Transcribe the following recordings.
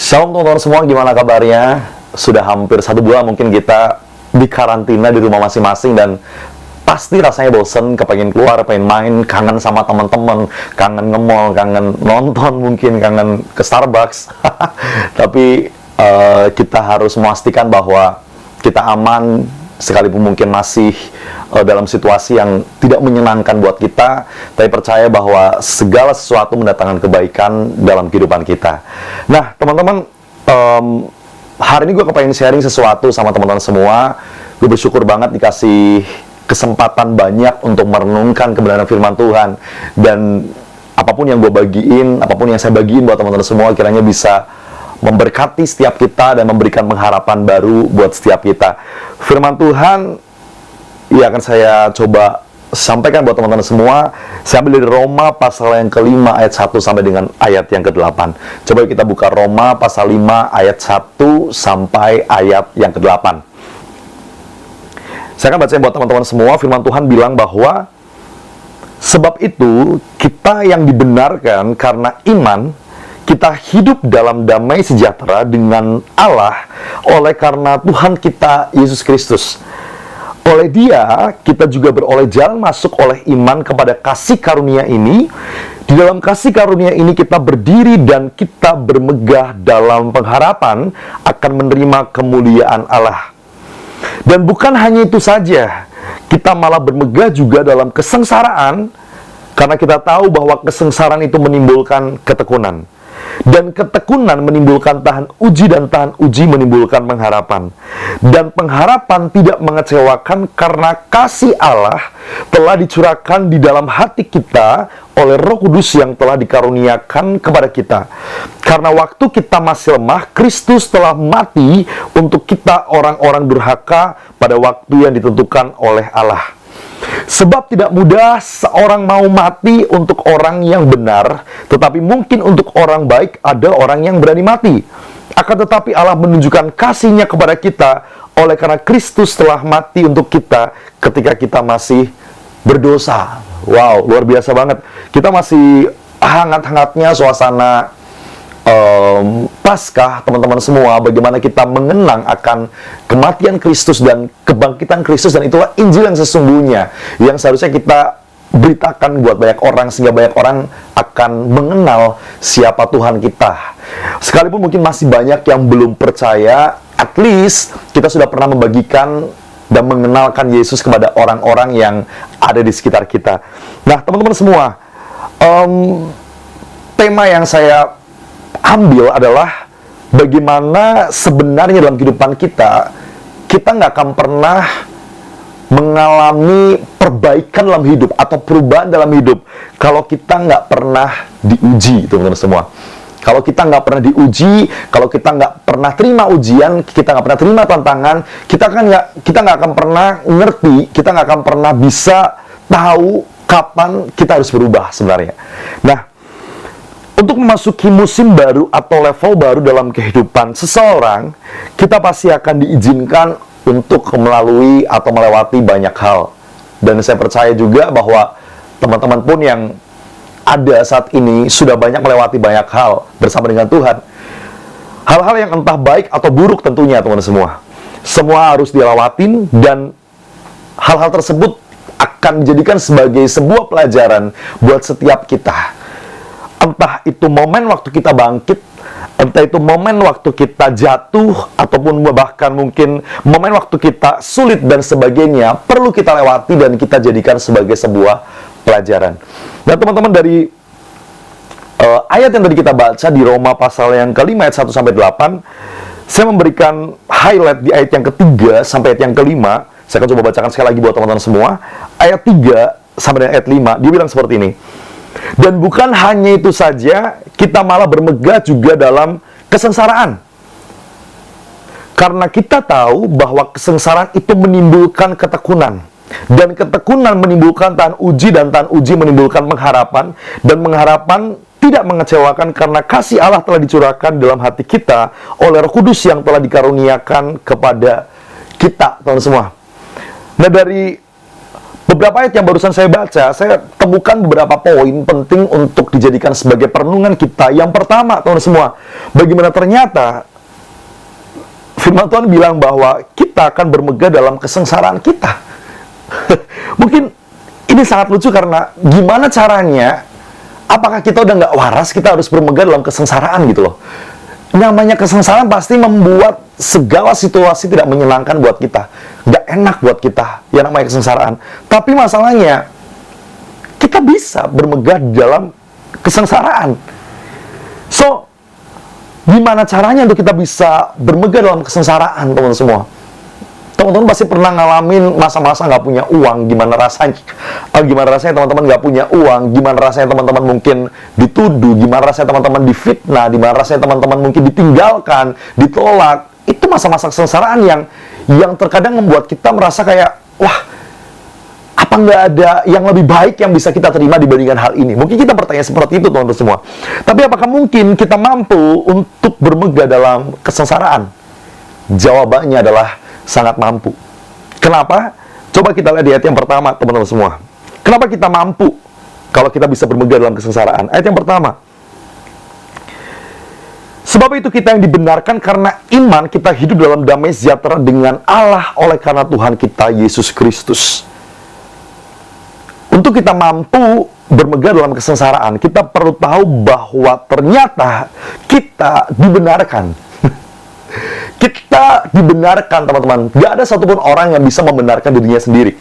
Shalom teman-teman semua, gimana kabarnya? Sudah hampir 1 bulan mungkin kita di karantina di rumah masing-masing dan pasti rasanya bosen, kepengen keluar, pengen main, kangen sama teman-teman, kangen nge-mall, kangen nonton mungkin, kangen ke Starbucks. Tapi kita harus memastikan bahwa kita aman, sekalipun mungkin masih dalam situasi yang tidak menyenangkan buat kita, tapi percaya bahwa segala sesuatu mendatangkan kebaikan dalam kehidupan kita. Nah, teman-teman, hari ini gue kepengen sharing sesuatu sama teman-teman semua. Gue bersyukur banget dikasih kesempatan banyak untuk merenungkan kebenaran firman Tuhan. Dan apapun yang gue bagiin, apapun yang saya bagiin buat teman-teman semua, kiranya bisa memberkati setiap kita dan memberikan pengharapan baru buat setiap kita. Firman Tuhan ya akan saya coba sampaikan buat teman-teman semua. Saya ambil dari Roma pasal yang ke-5 ayat 1 sampai dengan ayat yang ke-8. Coba kita buka Roma pasal 5 ayat 1 sampai ayat yang ke-8. Saya akan bacain buat teman-teman semua. Firman Tuhan bilang bahwa sebab itu kita yang dibenarkan karena iman, kita hidup dalam damai sejahtera dengan Allah oleh karena Tuhan kita Yesus Kristus. Oleh Dia, kita juga beroleh jalan masuk oleh iman kepada kasih karunia ini. Di dalam kasih karunia ini kita berdiri dan kita bermegah dalam pengharapan akan menerima kemuliaan Allah. Dan bukan hanya itu saja, kita malah bermegah juga dalam kesengsaraan, karena kita tahu bahwa kesengsaraan itu menimbulkan ketekunan. Dan ketekunan menimbulkan tahan uji, dan tahan uji menimbulkan pengharapan. Dan pengharapan tidak mengecewakan karena kasih Allah telah dicurahkan di dalam hati kita oleh Roh Kudus yang telah dikaruniakan kepada kita. Karena waktu kita masih lemah, Kristus telah mati untuk kita orang-orang durhaka pada waktu yang ditentukan oleh Allah. Sebab tidak mudah seorang mau mati untuk orang yang benar, tetapi mungkin untuk orang baik ada orang yang berani mati. Akan tetapi Allah menunjukkan kasih-Nya kepada kita oleh karena Kristus telah mati untuk kita ketika kita masih berdosa. Wow, luar biasa banget. Kita masih hangat-hangatnya suasana Paskah, teman-teman semua, bagaimana kita mengenang akan kematian Kristus dan kebangkitan Kristus, dan itulah Injil yang sesungguhnya yang seharusnya kita beritakan buat banyak orang, sehingga banyak orang akan mengenal siapa Tuhan kita. Sekalipun mungkin masih banyak yang belum percaya, at least kita sudah pernah membagikan dan mengenalkan Yesus kepada orang-orang yang ada di sekitar kita. Nah, teman-teman semua, tema yang saya ambil adalah bagaimana sebenarnya dalam kehidupan kita nggak akan pernah mengalami perbaikan dalam hidup atau perubahan dalam hidup kalau kita nggak pernah diuji, teman-teman semua. Kalau kita nggak pernah diuji, kalau kita nggak pernah terima ujian, kita nggak pernah terima tantangan, kita nggak akan pernah ngerti, kita nggak akan pernah bisa tahu kapan kita harus berubah sebenarnya. Nah, untuk memasuki musim baru atau level baru dalam kehidupan seseorang, kita pasti akan diizinkan untuk melalui atau melewati banyak hal. Dan saya percaya juga bahwa teman-teman pun yang ada saat ini sudah banyak melewati banyak hal bersama dengan Tuhan. Hal-hal yang entah baik atau buruk tentunya, teman-teman semua. Semua harus dilewatin, dan hal-hal tersebut akan dijadikan sebagai sebuah pelajaran buat setiap kita. Entah itu momen waktu kita bangkit, entah itu momen waktu kita jatuh, ataupun bahkan mungkin momen waktu kita sulit dan sebagainya, perlu kita lewati dan kita jadikan sebagai sebuah pelajaran. Nah, teman-teman, dari ayat yang tadi kita baca di Roma pasal yang ke-5 ayat 1 sampai 8, saya memberikan highlight di ayat yang ke-3 sampai ayat yang ke-5. Saya akan coba bacakan sekali lagi buat teman-teman semua. Ayat 3 sampai dengan ayat 5, dia bilang seperti ini. Dan bukan hanya itu saja, kita malah bermegah juga dalam kesengsaraan. Karena kita tahu bahwa kesengsaraan itu menimbulkan ketekunan. Dan ketekunan menimbulkan tahan uji, dan tahan uji menimbulkan pengharapan. Dan pengharapan tidak mengecewakan karena kasih Allah telah dicurahkan dalam hati kita oleh Roh Kudus yang telah dikaruniakan kepada kita, teman-teman semua. Nah, dari beberapa ayat yang barusan saya baca, saya temukan beberapa poin penting untuk dijadikan sebagai perenungan kita. Yang pertama, teman-teman semua, bagaimana ternyata firman Tuhan bilang bahwa kita akan bermegah dalam kesengsaraan kita. Mungkin ini sangat lucu karena gimana caranya, apakah kita udah nggak waras, kita harus bermegah dalam kesengsaraan gitu loh. Namanya kesengsaraan pasti membuat segala situasi tidak menyenangkan buat kita, nggak enak buat kita, yang namanya kesengsaraan. Tapi masalahnya, kita bisa bermegah dalam kesengsaraan. So, gimana caranya untuk kita bisa bermegah dalam kesengsaraan, teman-teman semua? Teman-teman pasti pernah ngalamin masa-masa nggak punya uang, gimana rasanya? Gimana rasanya teman-teman nggak punya uang? Gimana rasanya teman-teman mungkin dituduh? Gimana rasanya teman-teman difitnah? Gimana rasanya teman-teman mungkin ditinggalkan, ditolak? Itu masa-masa kesengsaraan yang terkadang membuat kita merasa kayak, wah, apa nggak ada yang lebih baik yang bisa kita terima dibandingkan hal ini? Mungkin kita bertanya seperti itu, teman-teman semua. Tapi apakah mungkin kita mampu untuk bermegah dalam kesengsaraan? Jawabannya adalah sangat mampu. Kenapa? Coba kita lihat di ayat yang pertama, teman-teman semua. Kenapa kita mampu kalau kita bisa bermegah dalam kesengsaraan? Ayat yang pertama. Sebab itu kita yang dibenarkan karena iman, kita hidup dalam damai sejahtera dengan Allah oleh karena Tuhan kita Yesus Kristus. Untuk kita mampu bermegah dalam kesengsaraan, kita perlu tahu bahwa ternyata kita dibenarkan. Kita dibenarkan, teman-teman. Gak ada satupun orang yang bisa membenarkan dirinya sendiri.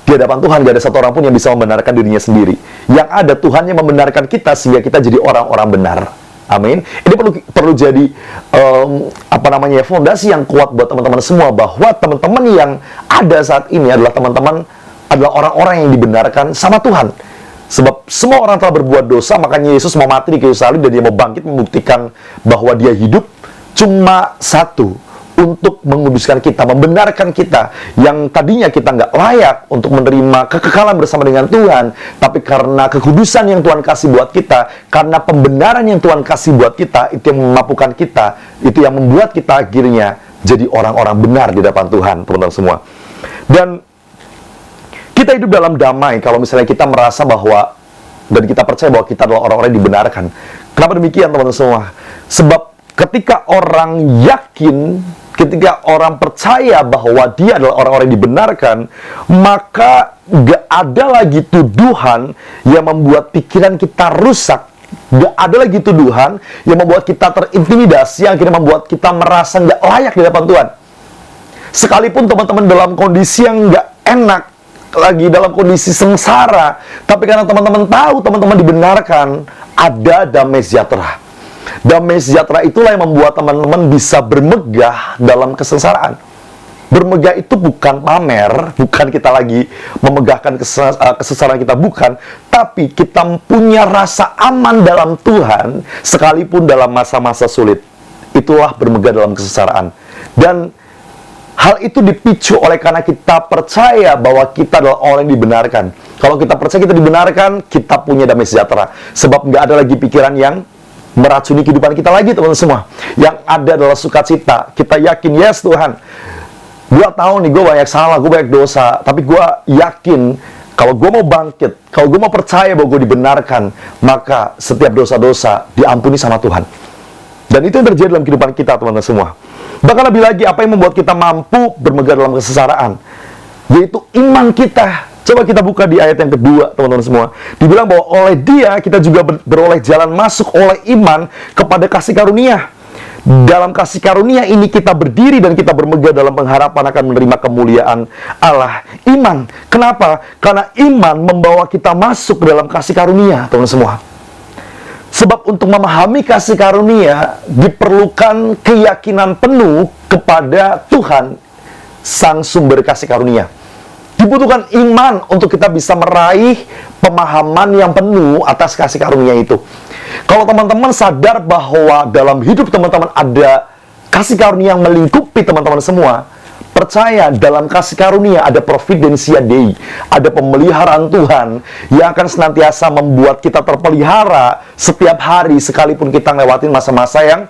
Di hadapan Tuhan, gak ada satu orang pun yang bisa membenarkan dirinya sendiri. Yang ada Tuhan yang membenarkan kita sehingga kita jadi orang-orang benar. Amin. Ini perlu jadi fondasi yang kuat buat teman-teman semua, bahwa teman-teman yang ada saat ini adalah adalah orang-orang yang dibenarkan sama Tuhan. Sebab semua orang telah berbuat dosa, makanya Yesus mau mati di kayu salib dan dia mau bangkit membuktikan bahwa dia hidup. Cuma satu, untuk menguduskan kita, membenarkan kita yang tadinya kita nggak layak untuk menerima kekekalan bersama dengan Tuhan, tapi karena kekudusan yang Tuhan kasih buat kita, karena pembenaran yang Tuhan kasih buat kita, itu yang memampukan kita, itu yang membuat kita akhirnya jadi orang-orang benar di depan Tuhan, teman-teman semua. Dan kita hidup dalam damai kalau misalnya kita merasa bahwa, dan kita percaya bahwa kita adalah orang-orang yang dibenarkan. Kenapa demikian, teman-teman semua? Sebab ketika orang yakin, ketika orang percaya bahwa dia adalah orang-orang yang dibenarkan, maka gak ada lagi tuduhan yang membuat pikiran kita rusak. Gak ada lagi tuduhan yang membuat kita terintimidasi, yang akhirnya membuat kita merasa gak layak di hadapan Tuhan. Sekalipun teman-teman dalam kondisi yang gak enak, lagi dalam kondisi sengsara, tapi karena teman-teman tahu teman-teman dibenarkan, ada damai sejahtera. Damai sejahtera itulah yang membuat teman-teman bisa bermegah dalam kesengsaraan. Bermegah itu bukan pamer, bukan kita lagi memegahkan kesengsaraan kita, bukan. Tapi kita punya rasa aman dalam Tuhan, sekalipun dalam masa-masa sulit. Itulah bermegah dalam kesengsaraan. Dan hal itu dipicu oleh karena kita percaya bahwa kita adalah orang yang dibenarkan. Kalau kita percaya kita dibenarkan, kita punya damai sejahtera. Sebab nggak ada lagi pikiran yang meracuni kehidupan kita lagi, teman-teman semua. Yang ada adalah sukacita. Kita yakin, yes Tuhan, gue tahu nih gue banyak salah, gue banyak dosa, tapi gue yakin kalau gue mau bangkit, kalau gue mau percaya bahwa gue dibenarkan, maka setiap dosa-dosa diampuni sama Tuhan. Dan itu yang terjadi dalam kehidupan kita, teman-teman semua. Bahkan lebih lagi, apa yang membuat kita mampu bermegah dalam kesengsaraan? Yaitu iman kita. Coba kita buka di ayat yang kedua, teman-teman semua. Dibilang bahwa oleh dia kita juga beroleh jalan masuk oleh iman kepada kasih karunia. Dalam kasih karunia ini kita berdiri dan kita bermegah dalam pengharapan akan menerima kemuliaan Allah. Iman. Kenapa? Karena iman membawa kita masuk ke dalam kasih karunia, teman-teman semua. Sebab untuk memahami kasih karunia diperlukan keyakinan penuh kepada Tuhan, Sang Sumber kasih karunia. Dibutuhkan iman untuk kita bisa meraih pemahaman yang penuh atas kasih karunia itu. Kalau teman-teman sadar bahwa dalam hidup teman-teman ada kasih karunia yang melingkupi teman-teman semua, percaya dalam kasih karunia ada providensia Dei, ada pemeliharaan Tuhan yang akan senantiasa membuat kita terpelihara setiap hari sekalipun kita ngelewatin masa-masa yang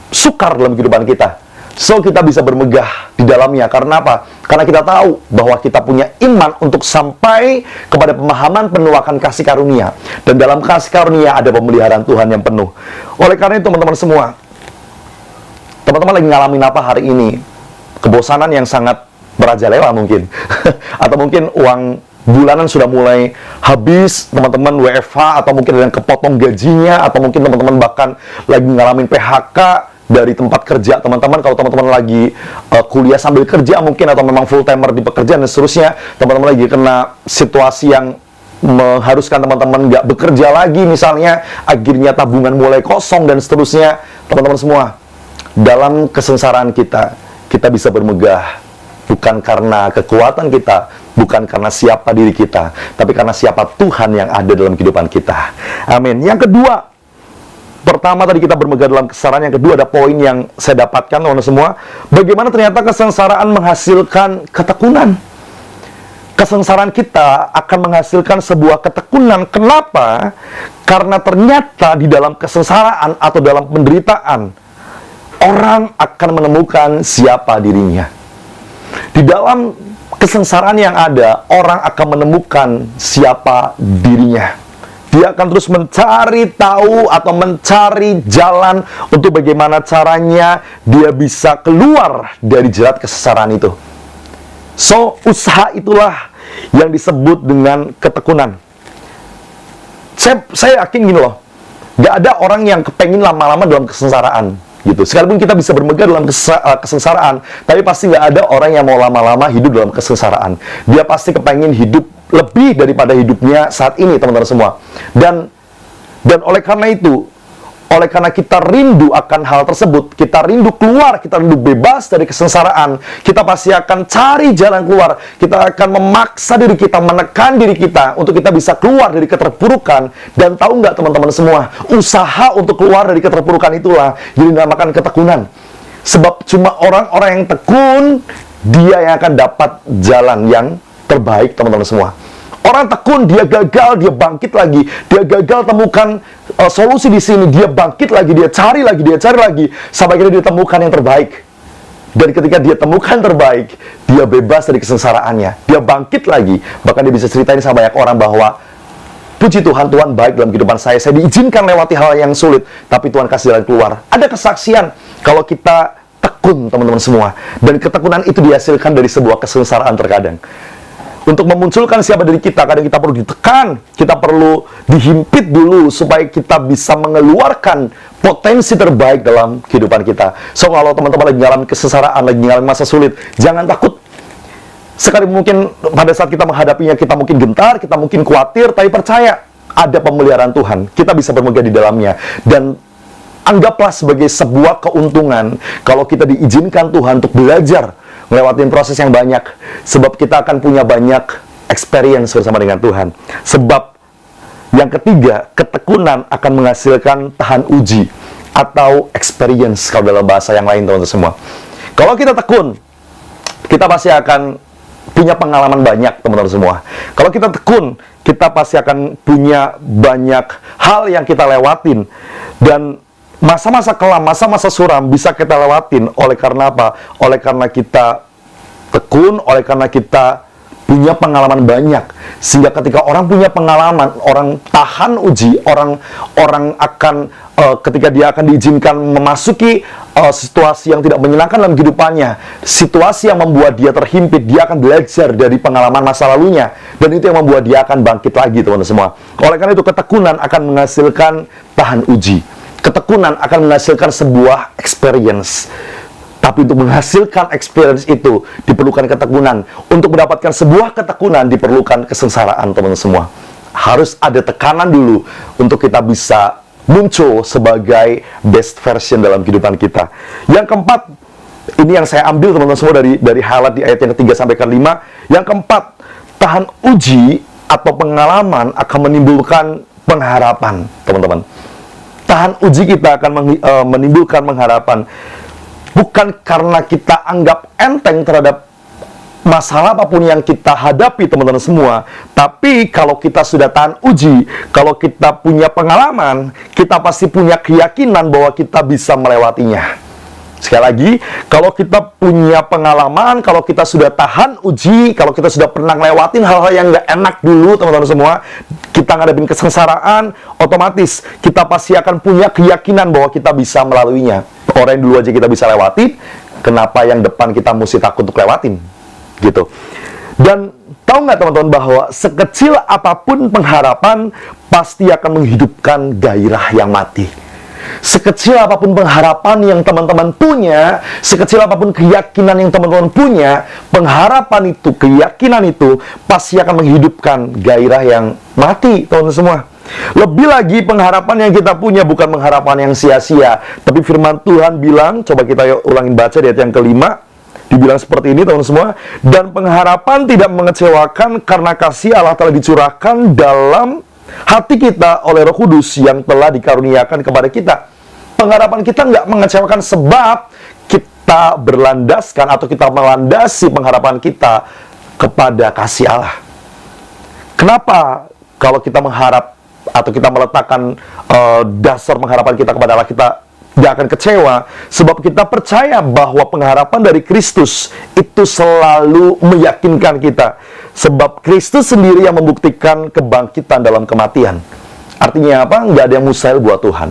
sukar dalam kehidupan kita. So, kita bisa bermegah di dalamnya. Karena apa? Karena kita tahu bahwa kita punya iman untuk sampai kepada pemahaman penuh akan kasih karunia. Dan dalam kasih karunia ada pemeliharaan Tuhan yang penuh. Oleh karena itu teman-teman semua, teman-teman lagi ngalamin apa hari ini? Kebosanan yang sangat merajalela mungkin. Atau mungkin uang bulanan sudah mulai habis, teman-teman WFH, atau mungkin ada yang kepotong gajinya, atau mungkin teman-teman bahkan lagi ngalamin PHK dari tempat kerja teman-teman. Kalau teman-teman lagi kuliah sambil kerja mungkin, atau memang full timer di pekerjaan dan seterusnya, teman-teman lagi kena situasi yang mengharuskan teman-teman nggak bekerja lagi misalnya, akhirnya tabungan mulai kosong dan seterusnya. Teman-teman semua, dalam kesengsaraan kita bisa bermegah bukan karena kekuatan kita, bukan karena siapa diri kita, tapi karena siapa Tuhan yang ada dalam kehidupan kita. Amin. Yang kedua, pertama tadi kita bermegah dalam kesengsaraan. Yang kedua ada poin yang saya dapatkan teman-teman semua, bagaimana ternyata kesengsaraan menghasilkan ketekunan. Kesengsaraan kita akan menghasilkan sebuah ketekunan. Kenapa? Karena ternyata di dalam kesengsaraan atau dalam penderitaan, orang akan menemukan siapa dirinya. Di dalam kesengsaraan yang ada, orang akan menemukan siapa dirinya. Dia akan terus mencari tahu atau mencari jalan untuk bagaimana caranya dia bisa keluar dari jerat kesengsaraan itu. So, usaha itulah yang disebut dengan ketekunan. Saya yakin gini loh, gak ada orang yang kepengin lama-lama dalam kesengsaraan gitu. Sekalipun kita bisa bermegah dalam kesengsaraan, tapi pasti nggak ada orang yang mau lama-lama hidup dalam kesengsaraan. Dia pasti kepengen hidup lebih daripada hidupnya saat ini, teman-teman semua. Dan oleh karena itu, oleh karena kita rindu akan hal tersebut, kita rindu keluar, kita rindu bebas dari kesengsaraan, kita pasti akan cari jalan keluar. Kita akan memaksa diri kita, menekan diri kita untuk kita bisa keluar dari keterpurukan. Dan tahu nggak teman-teman semua, usaha untuk keluar dari keterpurukan itulah yang dinamakan ketekunan. Sebab cuma orang-orang yang tekun, dia yang akan dapat jalan yang terbaik, teman-teman semua. Orang tekun, dia gagal, dia bangkit lagi. Dia gagal temukan solusi di sini, dia bangkit lagi, dia cari lagi, sampai akhirnya dia temukan yang terbaik. Dan ketika dia temukan terbaik, dia bebas dari kesengsaraannya. Dia bangkit lagi. Bahkan dia bisa ceritain sama banyak orang bahwa, puji Tuhan, Tuhan baik dalam kehidupan saya. Saya diizinkan lewati hal yang sulit, tapi Tuhan kasih jalan keluar. Ada kesaksian kalau kita tekun, teman-teman semua. Dan ketekunan itu dihasilkan dari sebuah kesengsaraan terkadang. Untuk memunculkan siapa diri kita, kadang kita perlu ditekan, kita perlu dihimpit dulu supaya kita bisa mengeluarkan potensi terbaik dalam kehidupan kita. So, kalau teman-teman lagi ngalamin kesengsaraan, lagi ngalamin masa sulit, jangan takut. Sekali mungkin pada saat kita menghadapinya, kita mungkin gentar, kita mungkin khawatir, tapi percaya ada pemeliharaan Tuhan. Kita bisa bermegah di dalamnya. Dan anggaplah sebagai sebuah keuntungan kalau kita diizinkan Tuhan untuk belajar ngelewatin proses yang banyak, sebab kita akan punya banyak experience bersama dengan Tuhan. Sebab yang ketiga, ketekunan akan menghasilkan tahan uji atau experience kalau dalam bahasa yang lain, teman-teman semua. Kalau kita tekun, kita pasti akan punya pengalaman banyak, teman-teman semua. Kalau kita tekun, kita pasti akan punya banyak hal yang kita lewatin. Dan masa-masa kelam, masa-masa suram bisa kita lewatin. Oleh karena apa? Oleh karena kita tekun, oleh karena kita punya pengalaman banyak. Sehingga ketika orang punya pengalaman, orang tahan uji, orang akan ketika dia akan diizinkan memasuki situasi yang tidak menyenangkan dalam kehidupannya, situasi yang membuat dia terhimpit, dia akan belajar dari pengalaman masa lalunya. Dan itu yang membuat dia akan bangkit lagi, teman-teman semua. Oleh karena itu, ketekunan akan menghasilkan tahan uji. Ketekunan akan menghasilkan sebuah experience. Tapi untuk menghasilkan experience itu diperlukan ketekunan. Untuk mendapatkan sebuah ketekunan diperlukan kesengsaraan, teman-teman semua. Harus ada tekanan dulu untuk kita bisa muncul sebagai best version dalam kehidupan kita. Yang keempat, ini yang saya ambil teman-teman semua dari highlight di ayat yang ketiga sampai ke-5. Yang keempat, tahan uji atau pengalaman akan menimbulkan pengharapan, teman-teman. Tahan uji kita akan menimbulkan pengharapan. Bukan karena kita anggap enteng terhadap masalah apapun yang kita hadapi, teman-teman semua. Tapi kalau kita sudah tahan uji, kalau kita punya pengalaman, kita pasti punya keyakinan bahwa kita bisa melewatinya. Sekali lagi, kalau kita punya pengalaman, kalau kita sudah tahan uji, kalau kita sudah pernah ngelewatin hal-hal yang nggak enak dulu, teman-teman semua, kita ngadepin kesengsaraan, otomatis kita pasti akan punya keyakinan bahwa kita bisa melaluinya. Orang yang dulu aja kita bisa lewatin, kenapa yang depan kita mesti takut untuk lewatin? Gitu. Dan tahu nggak teman-teman bahwa sekecil apapun pengharapan pasti akan menghidupkan gairah yang mati. Sekecil apapun pengharapan yang teman-teman punya, sekecil apapun keyakinan yang teman-teman punya, pengharapan itu, keyakinan itu pasti akan menghidupkan gairah yang mati, teman-teman semua. Lebih lagi, pengharapan yang kita punya bukan pengharapan yang sia-sia, tapi firman Tuhan bilang, coba kita ulangin baca di ayat yang kelima, dibilang seperti ini, teman-teman semua. Dan pengharapan tidak mengecewakan karena kasih Allah telah dicurahkan dalam hati kita oleh Roh Kudus yang telah dikaruniakan kepada kita. Pengharapan kita nggak mengecewakan sebab kita berlandaskan atau kita melandasi pengharapan kita kepada kasih Allah. Kenapa kalau kita mengharap atau kita meletakkan dasar pengharapan kita kepada Allah, kita tidak akan kecewa? Sebab kita percaya bahwa pengharapan dari Kristus itu selalu meyakinkan kita. Sebab Kristus sendiri yang membuktikan kebangkitan dalam kematian. Artinya apa? Nggak ada yang mustahil buat Tuhan.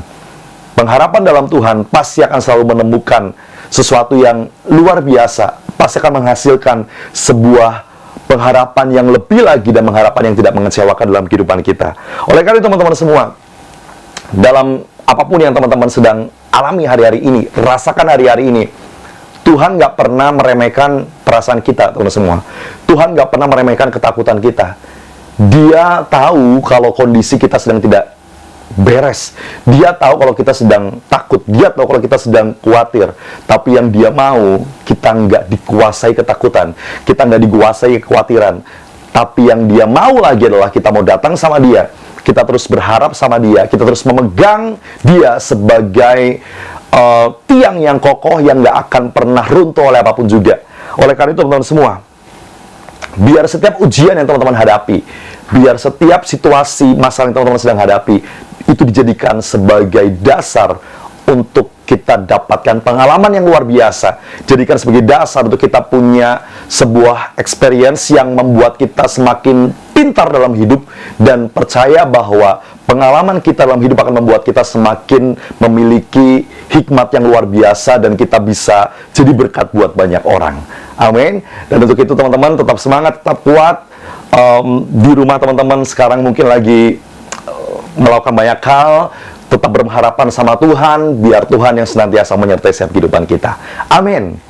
Pengharapan dalam Tuhan pasti akan selalu menemukan sesuatu yang luar biasa. Pasti akan menghasilkan sebuah pengharapan yang lebih lagi dan pengharapan yang tidak mengecewakan dalam kehidupan kita. Oleh karena itu teman-teman semua, dalam apapun yang teman-teman sedang alami hari-hari ini, rasakan hari-hari ini, Tuhan nggak pernah meremehkan perasaan kita, teman-teman semua. Tuhan nggak pernah meremehkan ketakutan kita. Dia tahu kalau kondisi kita sedang tidak beres. Dia tahu kalau kita sedang takut. Dia tahu kalau kita sedang khawatir. Tapi yang dia mau, kita nggak dikuasai ketakutan. Kita nggak dikuasai kekhawatiran. Tapi yang dia mau lagi adalah kita mau datang sama dia. Kita terus berharap sama dia. Kita terus memegang dia sebagai tiang yang kokoh yang nggak akan pernah runtuh oleh apapun juga. Oleh karena itu teman-teman semua, biar setiap ujian yang teman-teman hadapi, biar setiap situasi masalah yang teman-teman sedang hadapi, itu dijadikan sebagai dasar untuk kita dapatkan pengalaman yang luar biasa. Jadikan sebagai dasar untuk kita punya sebuah experience yang membuat kita semakin pintar dalam hidup dan percaya bahwa pengalaman kita dalam hidup akan membuat kita semakin memiliki hikmat yang luar biasa dan kita bisa jadi berkat buat banyak orang. Amin. Dan untuk itu teman-teman tetap semangat, tetap kuat. Di rumah teman-teman sekarang mungkin lagi melakukan banyak hal. Tetap berharapan sama Tuhan, biar Tuhan yang senantiasa menyertai setiap kehidupan kita. Amin.